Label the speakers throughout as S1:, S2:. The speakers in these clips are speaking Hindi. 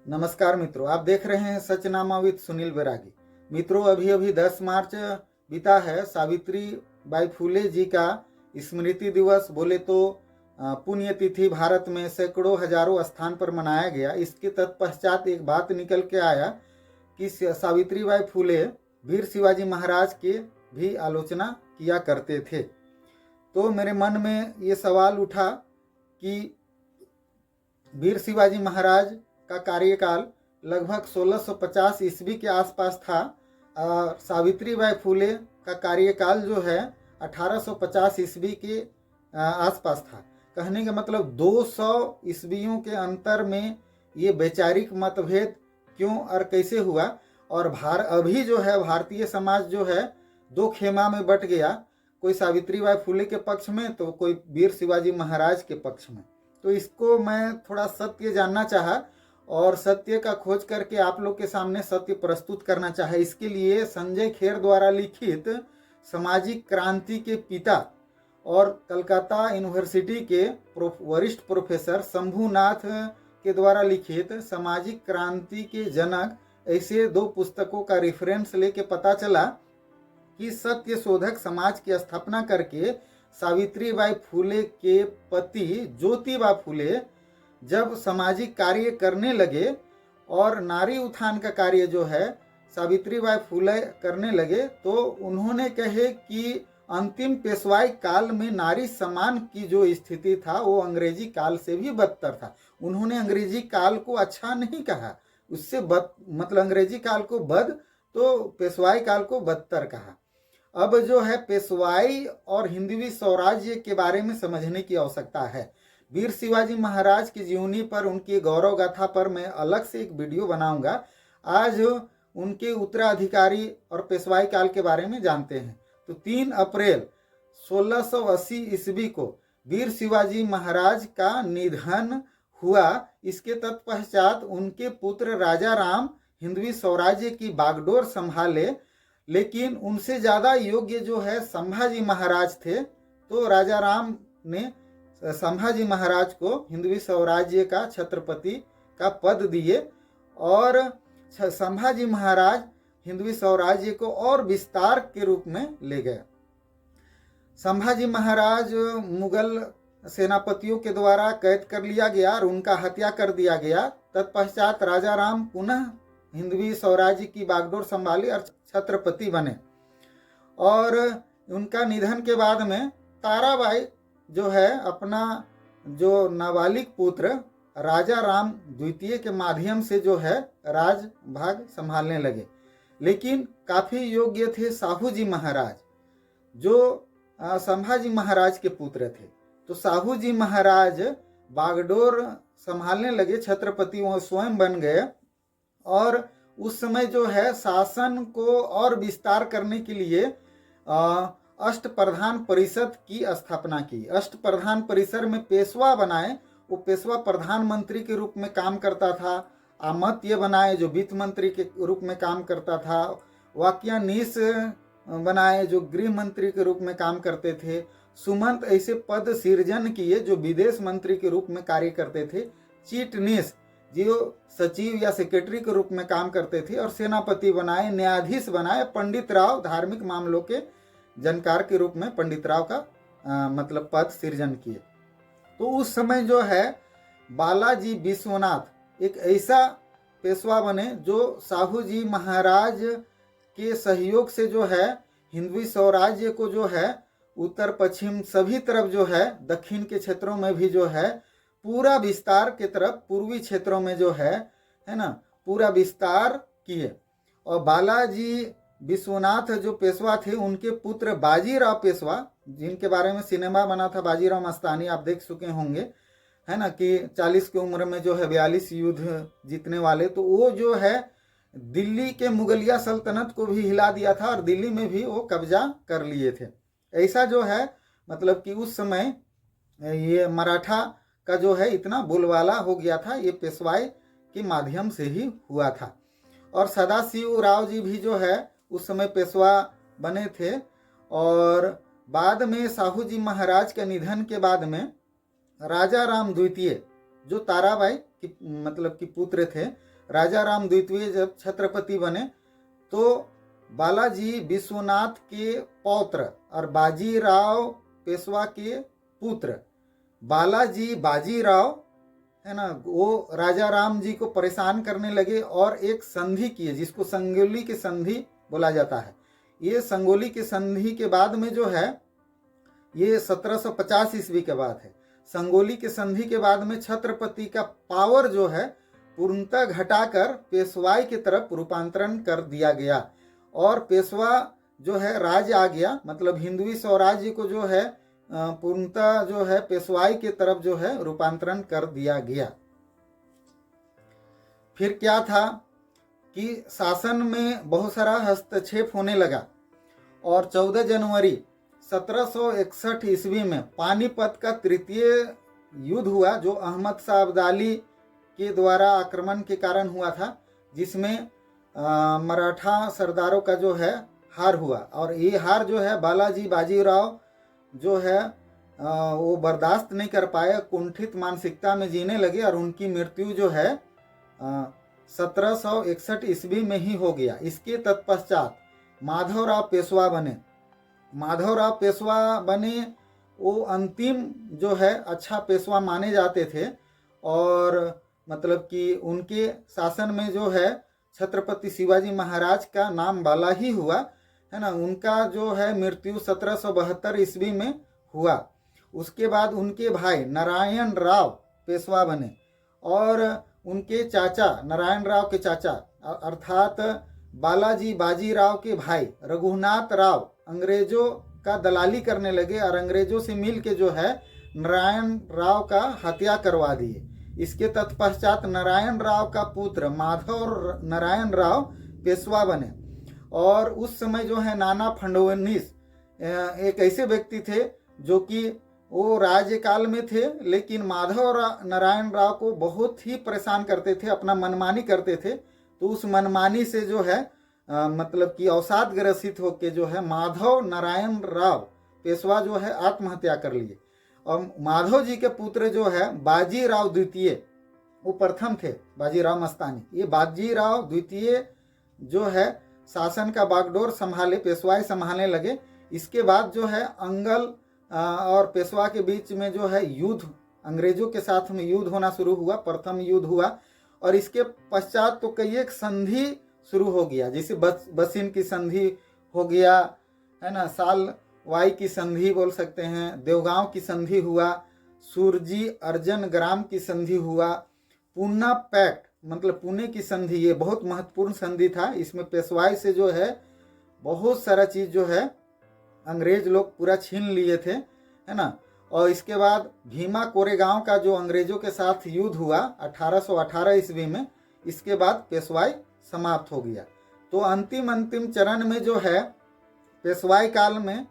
S1: नमस्कार मित्रों, आप देख रहे हैं सचनामा विद सुनील बैरागी। मित्रों, अभी अभी 10 मार्च बीता है। सावित्री बाई फुले जी का स्मृति दिवस बोले तो पुण्यतिथि भारत में सैकड़ों हजारों स्थान पर मनाया गया। इसके तत्पश्चात एक बात निकल के आया कि सावित्री बाई फुले वीर शिवाजी महाराज के भी आलोचना किया करते थे। तो मेरे मन में ये सवाल उठा कि वीर शिवाजी महाराज का कार्यकाल लगभग 1650 ईस्वी के आसपास था और सावित्री बाई फुले का कार्यकाल जो है 1850 ईस्वी के आसपास था। कहने का मतलब 200 ईस्वियों के अंतर में ये वैचारिक मतभेद क्यों और कैसे हुआ। और अभी जो है भारतीय समाज जो है दो खेमा में बट गया, कोई सावित्री बाई फुले के पक्ष में तो कोई वीर शिवाजी महाराज के पक्ष में। तो इसको मैं थोड़ा सत्य जानना चाहा और सत्य का खोज करके आप लोग के सामने सत्य प्रस्तुत करना चाहे। इसके लिए संजय खेर द्वारा लिखित सामाजिक क्रांति के पिता और कलकत्ता यूनिवर्सिटी के वरिष्ठ प्रोफेसर शंभुनाथ के द्वारा लिखित सामाजिक क्रांति के जनक, ऐसे दो पुस्तकों का रेफरेंस लेके पता चला कि सत्य शोधक समाज की स्थापना करके सावित्री बाई फुले के पति ज्योतिबा फुले जब सामाजिक कार्य करने लगे और नारी उत्थान का कार्य जो है सावित्री बाई फुले करने लगे, तो उन्होंने कहे कि अंतिम पेशवाई काल में नारी सम्मान की जो स्थिति था वो अंग्रेजी काल से भी बदतर था। उन्होंने अंग्रेजी काल को अच्छा नहीं कहा, उससे मतलब अंग्रेजी काल को बद तो पेशवाई काल को बदतर कहा। अब जो है पेशवाई और हिंदवी स्वराज्य के बारे में समझने की आवश्यकता है। वीर शिवाजी महाराज की जीवनी पर, उनकी गौरव गाथा पर मैं अलग से एक वीडियो बनाऊंगा। आज उनके उत्तराधिकारी और पेशवाई काल के बारे में जानते हैं। तो 3 अप्रैल 1680 ईस्वी को वीर शिवाजी महाराज का निधन हुआ। इसके तत्पश्चात उनके पुत्र राजा राम हिंदवी स्वराज्य की बागडोर संभाले, लेकिन उनसे ज़्यादा योग्य जो है संभाजी महाराज थे। तो राजा राम ने संभाजी महाराज को हिंदवी स्वराज्य का छत्रपति का पद दिए और संभाजी महाराज हिंदवी स्वराज्य को और विस्तार के रूप में ले गए। संभाजी महाराज मुगल सेनापतियों के द्वारा कैद कर लिया गया और उनका हत्या कर दिया गया। तत्पश्चात राजा राम पुनः हिंदवी स्वराज्य की बागडोर संभाली और छत्रपति बने। और उनका निधन के बाद में ताराबाई जो है अपना जो नाबालिग पुत्र राजा राम द्वितीय के माध्यम से जो है राजभाग संभालने लगे। लेकिन काफ़ी योग्य थे साहू जी महाराज, जो संभाजी महाराज के पुत्र थे। तो साहू जी महाराज बागडोर संभालने लगे, छत्रपति वो स्वयं बन गए। और उस समय जो है शासन को और विस्तार करने के लिए अष्टप्रधान परिषद की स्थापना की। अष्टप्रधान परिषद में पेशवा बनाए, वो पेशवा प्रधानमंत्री के रूप में काम करता था। अमात्य बनाए जो वित्त मंत्री के रूप में काम करता था। वाक्यानीश बनाए जो गृह मंत्री के रूप में काम करते थे। सुमंत ऐसे पद सृजन किए जो विदेश मंत्री के रूप में कार्य करते थे। चीटनीस जो सचिव या सेक्रेटरी के रूप में काम करते थे। और सेनापति बनाए, न्यायाधीश बनाए। पंडित राव धार्मिक मामलों के जानकार के रूप में पंडित राव का मतलब पद सृजन किए। तो उस समय जो है बालाजी विश्वनाथ एक ऐसा पेशवा बने जो साहू जी महाराज के सहयोग से जो है हिंदवी स्वराज्य को जो है उत्तर पश्चिम सभी तरफ जो है, दक्षिण के क्षेत्रों में भी जो है पूरा विस्तार के तरफ, पूर्वी क्षेत्रों में जो है ना पूरा विस्तार किए। और बालाजी विश्वनाथ जो पेशवा थे, उनके पुत्र बाजीराव पेशवा, जिनके बारे में सिनेमा बना था बाजीराव मस्तानी, आप देख चुके होंगे, है ना, कि 40 की उम्र में जो है 42 युद्ध जीतने वाले। तो वो जो है दिल्ली के मुगलिया सल्तनत को भी हिला दिया था और दिल्ली में भी वो कब्जा कर लिए थे। ऐसा जो है मतलब कि उस समय ये मराठा का जो है इतना बोलबाला हो गया था, ये पेशवाई के माध्यम से ही हुआ था। और सदाशिव राव जी भी जो है उस समय पेशवा बने थे। और बाद में साहू जी महाराज के निधन के बाद में राजा राम द्वितीय जो ताराबाई की मतलब कि पुत्र थे, राजा राम द्वितीय जब छत्रपति बने तो बालाजी विश्वनाथ के पौत्र और बाजीराव पेशवा के पुत्र बालाजी बाजीराव है ना, वो राजा राम जी को परेशान करने लगे और एक संधि किए जिसको संगोली की संधि बोला जाता है। ये संगोली की संधि के बाद में जो है, ये 1750 ईस्वी के बाद है। संगोली की संधि के बाद में छत्रपति का पावर जो है पूर्णतः घटाकर पेशवाई की तरफ रूपांतरण कर दिया गया और पेशवा जो है राज आ गया, मतलब हिंदवी स्वराज्य को जो है पूर्णतः जो है पेशवाई की तरफ जो है रूपांतरण कर दिया गया। फिर क्या था कि शासन में बहुत सारा हस्तक्षेप होने लगा और 14 जनवरी 1761 ईस्वी में पानीपत का तृतीय युद्ध हुआ जो अहमद शाह अब्दाली के द्वारा आक्रमण के कारण हुआ था, जिसमें मराठा सरदारों का जो है हार हुआ। और ये हार जो है बालाजी बाजीराव जो है वो बर्दाश्त नहीं कर पाए, कुंठित मानसिकता में जीने लगे और उनकी मृत्यु जो है 1761 ईस्वी में ही हो गया। इसके तत्पश्चात माधवराव पेशवा बने। माधवराव पेशवा बने, वो अंतिम जो है अच्छा पेशवा माने जाते थे और मतलब कि उनके शासन में जो है छत्रपति शिवाजी महाराज का नाम बाला ही हुआ है ना। उनका जो है मृत्यु 1772 ईस्वी में हुआ। उसके बाद उनके भाई नारायण राव पेशवा बने और उनके चाचा नारायण राव के चाचा अर्थात बालाजी बाजीराव के भाई रघुनाथ राव अंग्रेजों का दलाली करने लगे और अंग्रेजों से मिल के जो है नारायण राव का हत्या करवा दिए। इसके तत्पश्चात नारायण राव का पुत्र माधव नारायण राव पेशवा बने और उस समय जो है नाना फडणवीस एक ऐसे व्यक्ति थे जो कि वो राज्यकाल में थे, लेकिन माधव नारायण राव को बहुत ही परेशान करते थे, अपना मनमानी करते थे। तो उस मनमानी से जो है मतलब कि अवसाद ग्रसित होकर जो है माधव नारायण राव पेशवा जो है आत्महत्या कर लिए। और माधव जी के पुत्र जो है बाजीराव द्वितीय, वो प्रथम थे बाजीराव मस्तानी, ये बाजीराव द्वितीय जो है शासन का बागडोर संभाले, पेशवाई संभालने लगे। इसके बाद जो है अंगल और पेशवा के बीच में जो है युद्ध, अंग्रेजों के साथ में युद्ध होना शुरू हुआ, प्रथम युद्ध हुआ। और इसके पश्चात तो कई एक संधि शुरू हो गया, जैसे बसिन की संधि हो गया है ना, साल वाई की संधि बोल सकते हैं, देवगांव की संधि हुआ, सुरजी अर्जन ग्राम की संधि हुआ, पूना पैक्ट मतलब पुणे की संधि, ये बहुत महत्वपूर्ण संधि था। इसमें पेशवाई से जो है बहुत सारा चीज जो है अंग्रेज लोग पूरा छीन लिए थे है ना। और इसके बाद भीमा कोरेगांव का जो अंग्रेजों के साथ युद्ध हुआ 1818 ईस्वी में, इसके बाद पेशवाई समाप्त हो गया। तो अंतिम चरण में जो है पेशवाई काल में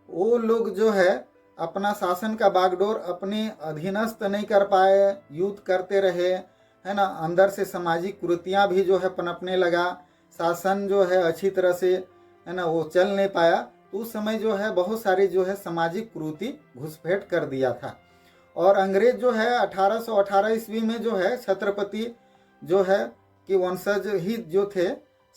S1: वो लोग जो है अपना शासन का बागडोर अपने अधीनस्थ नहीं कर पाए, युद्ध करते रहे है ना। अंदर से सामाजिक कुरीतियाँ भी जो है पनपने लगा, शासन जो है अच्छी तरह से है ना वो चल नहीं पाया। तो उस समय जो है बहुत सारी जो है सामाजिक कुरीति घुसपैठ कर दिया था। और अंग्रेज जो है 1818 ईस्वी में जो है छत्रपति जो है कि वंशज ही जो थे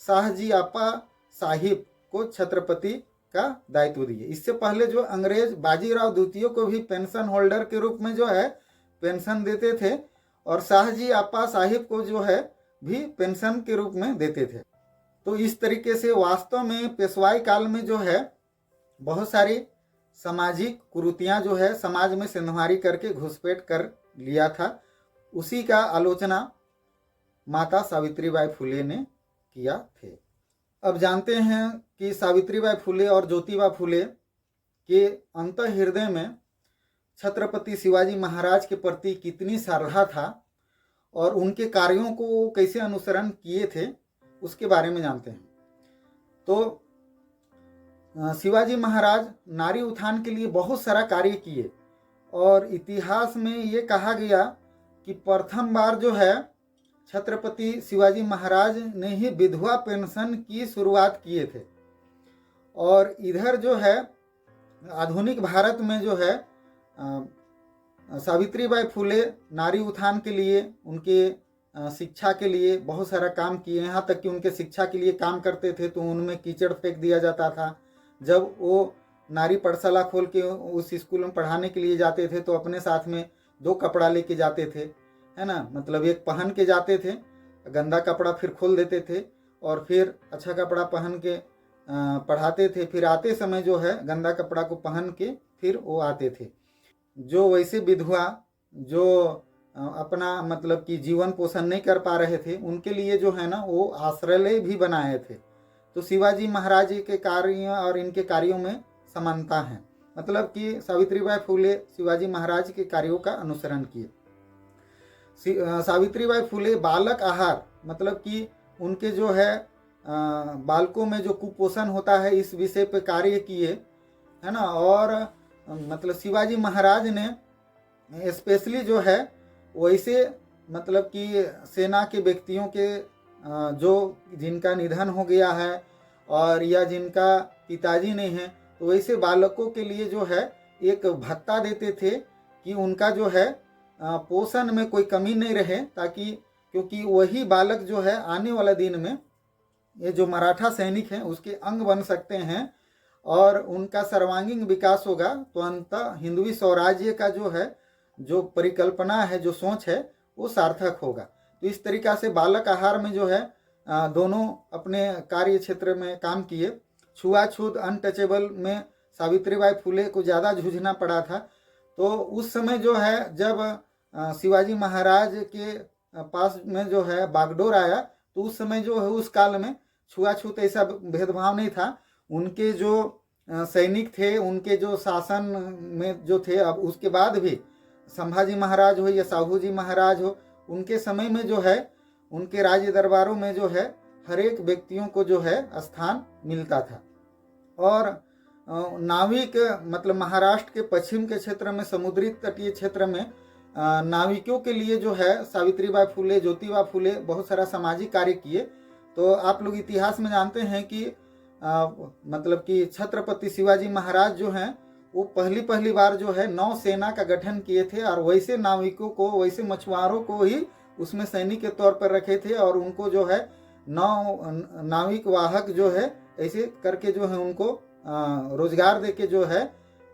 S1: शाहजी आपा साहिब को छत्रपति का दायित्व दिए। इससे पहले जो अंग्रेज बाजीराव द्वितीय को भी पेंशन होल्डर के रूप में जो है पेंशन देते थे और शाहजी आपा साहिब को जो है भी पेंशन के रूप में देते थे। तो इस तरीके से वास्तव में पेशवाई काल में जो है बहुत सारी सामाजिक कुरीतियां जो है समाज में सिंधुमारी करके घुसपैठ कर लिया था। उसी का आलोचना माता सावित्रीबाई फुले ने किया थे। अब जानते हैं कि सावित्रीबाई फुले और ज्योतिबा फुले के अंतःहृदय में छत्रपति शिवाजी महाराज के प्रति कितनी श्रद्धा था और उनके कार्यों को कैसे अनुसरण किए थे, उसके बारे में जानते हैं। तो शिवाजी महाराज नारी उत्थान के लिए बहुत सारा कार्य किए और इतिहास में ये कहा गया कि प्रथम बार जो है छत्रपति शिवाजी महाराज ने ही विधवा पेंशन की शुरुआत किए थे। और इधर जो है आधुनिक भारत में जो है सावित्रीबाई फुले नारी उत्थान के लिए, उनके शिक्षा के लिए बहुत सारा काम किए। यहाँ तक कि उनके शिक्षा के लिए काम करते थे तो उनमें कीचड़ फेंक दिया जाता था। जब वो नारी पाठशाला खोल के उस स्कूल में पढ़ाने के लिए जाते थे तो अपने साथ में 2 कपड़ा लेके जाते थे, है ना। मतलब एक पहन के जाते थे, गंदा कपड़ा फिर खोल देते थे और फिर अच्छा कपड़ा पहन के पढ़ाते थे। फिर आते समय जो है गंदा कपड़ा को पहन के फिर वो आते थे। जो वैसे विधवा जो अपना मतलब कि जीवन पोषण नहीं कर पा रहे थे उनके लिए जो है ना वो आश्रय भी बनाए थे। तो शिवाजी महाराज के कार्य और इनके कार्यों में समानता है। मतलब कि सावित्रीबाई फुले शिवाजी महाराज के कार्यों का अनुसरण किए। सावित्रीबाई फुले बालक आहार मतलब कि उनके जो है बालकों में जो कुपोषण होता है इस विषय पे कार्य किए, है ना। और मतलब शिवाजी महाराज ने स्पेशली जो है वैसे मतलब कि सेना के व्यक्तियों के जो जिनका निधन हो गया है और या जिनका पिताजी नहीं है तो वैसे बालकों के लिए जो है एक भत्ता देते थे कि उनका जो है पोषण में कोई कमी नहीं रहे, ताकि क्योंकि वही बालक जो है आने वाला दिन में ये जो मराठा सैनिक हैं उसके अंग बन सकते हैं और उनका सर्वांगीण विकास होगा। तो अंततः हिंदवी स्वराज्य का जो है जो परिकल्पना है, जो सोच है वो सार्थक होगा। तो इस तरीका से बालक आहार में जो है दोनों अपने कार्य क्षेत्र में काम किए। छुआछूत अनटचेबल में सावित्रीबाई फुले को ज़्यादा जूझना पड़ा था। तो उस समय जो है जब शिवाजी महाराज के पास में जो है बागडोर आया तो उस समय जो है उस काल में छुआछूत ऐसा भेदभाव नहीं था। उनके जो सैनिक थे उनके जो शासन में जो थे, अब उसके बाद भी संभाजी महाराज हो या साहू जी महाराज हो, उनके समय में जो है उनके राज्य दरबारों में जो है हर एक व्यक्तियों को जो है स्थान मिलता था। और नाविक मतलब महाराष्ट्र के पश्चिम के क्षेत्र में समुद्री तटीय क्षेत्र में नाविकों के लिए जो है सावित्रीबाई फुले ज्योतिबा फुले बहुत सारा सामाजिक कार्य किए। तो आप लोग इतिहास में जानते हैं कि मतलब कि छत्रपति शिवाजी महाराज जो हैं वो पहली बार जो है नौसेना का गठन किए थे और वैसे नाविकों को, वैसे मछुआरों को ही उसमें सैनिक के तौर पर रखे थे और उनको जो है नाविक वाहक जो है ऐसे करके जो है उनको रोजगार देके जो है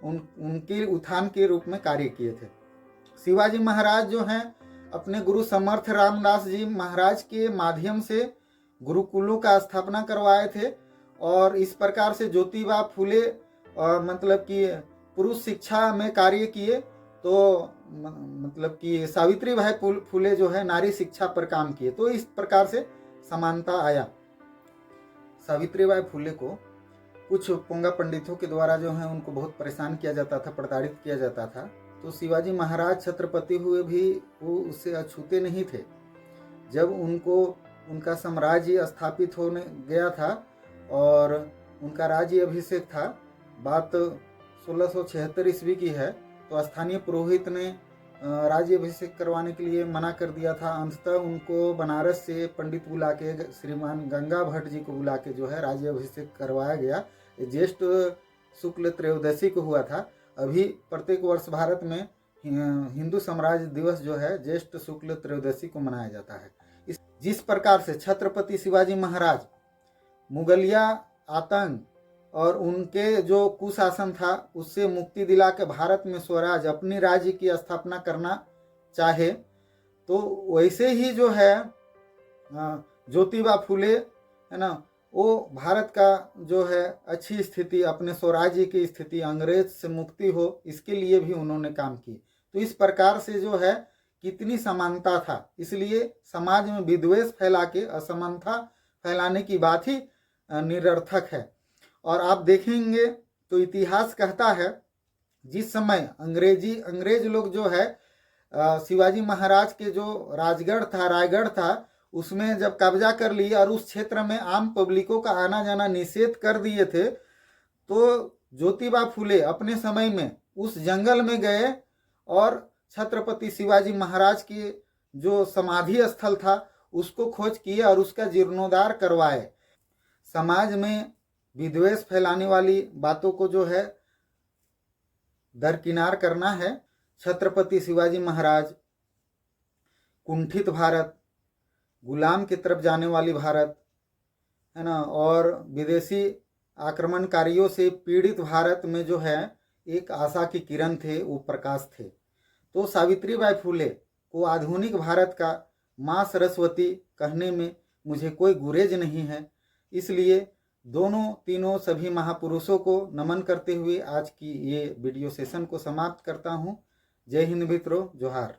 S1: उनके उत्थान के रूप में कार्य किए थे। शिवाजी महाराज जो हैं अपने गुरु समर्थ रामदास जी महाराज के माध्यम से गुरुकुलों का स्थापना करवाए थे और इस प्रकार से ज्योतिबा फुले मतलब कि पुरुष शिक्षा में कार्य किए। तो मतलब कि सावित्रीबाई फुले जो है नारी शिक्षा पर काम किए। तो इस प्रकार से समानता आया। सावित्रीबाई फुले को कुछ पोंगा पंडितों के द्वारा जो है उनको बहुत परेशान किया जाता था, प्रताड़ित किया जाता था। तो शिवाजी महाराज छत्रपति हुए भी वो उससे अछूते नहीं थे। जब उनको उनका साम्राज्य स्थापित होने गया था और उनका राज्य अभिषेक था, बात 1676 ईस्वी की है, तो स्थानीय पुरोहित ने राज्य अभिषेक करवाने के लिए मना कर दिया था। अंततः उनको बनारस से पंडित बुला के श्रीमान गंगा भट्ट जी को बुला के जो है राज्य अभिषेक करवाया गया। ज्येष्ठ शुक्ल त्रयोदशी को हुआ था। अभी प्रत्येक वर्ष भारत में हिंदू साम्राज्य दिवस जो है ज्येष्ठ शुक्ल त्रयोदशी को मनाया जाता है। जिस प्रकार से छत्रपति शिवाजी महाराज मुगलिया आतंक और उनके जो कुशासन था उससे मुक्ति दिला के भारत में स्वराज अपनी राज्य की स्थापना करना चाहे, तो वैसे ही जो है ज्योतिबा फुले है ना, वो भारत का जो है अच्छी स्थिति, अपने स्वराज्य की स्थिति, अंग्रेज से मुक्ति हो, इसके लिए भी उन्होंने काम की। तो इस प्रकार से जो है कितनी समानता था। इसलिए समाज में विद्वेष फैला के असमानता फैलाने की बात ही निरर्थक है। और आप देखेंगे तो इतिहास कहता है जिस समय अंग्रेज लोग जो है शिवाजी महाराज के जो राजगढ़ था, रायगढ़ था, उसमें जब कब्जा कर लिए और उस क्षेत्र में आम पब्लिकों का आना जाना निषेध कर दिए थे, तो ज्योतिबा फुले अपने समय में उस जंगल में गए और छत्रपति शिवाजी महाराज की जो समाधि स्थल था उसको खोज किए और उसका जीर्णोद्धार करवाए। समाज में विद्वेष फैलाने वाली बातों को जो है दरकिनार करना है। छत्रपति शिवाजी महाराज कुंठित भारत, गुलाम की तरफ जाने वाली भारत, है ना, और विदेशी आक्रमणकारियों से पीड़ित भारत में जो है एक आशा की किरण थे, वो प्रकाश थे। तो सावित्रीबाई फुले को आधुनिक भारत का माँ सरस्वती कहने में मुझे कोई गुरेज नहीं है। इसलिए दोनों तीनों सभी महापुरुषों को नमन करते हुए आज की ये वीडियो सेशन को समाप्त करता हूँ। जय हिंद मित्रों, जोहार।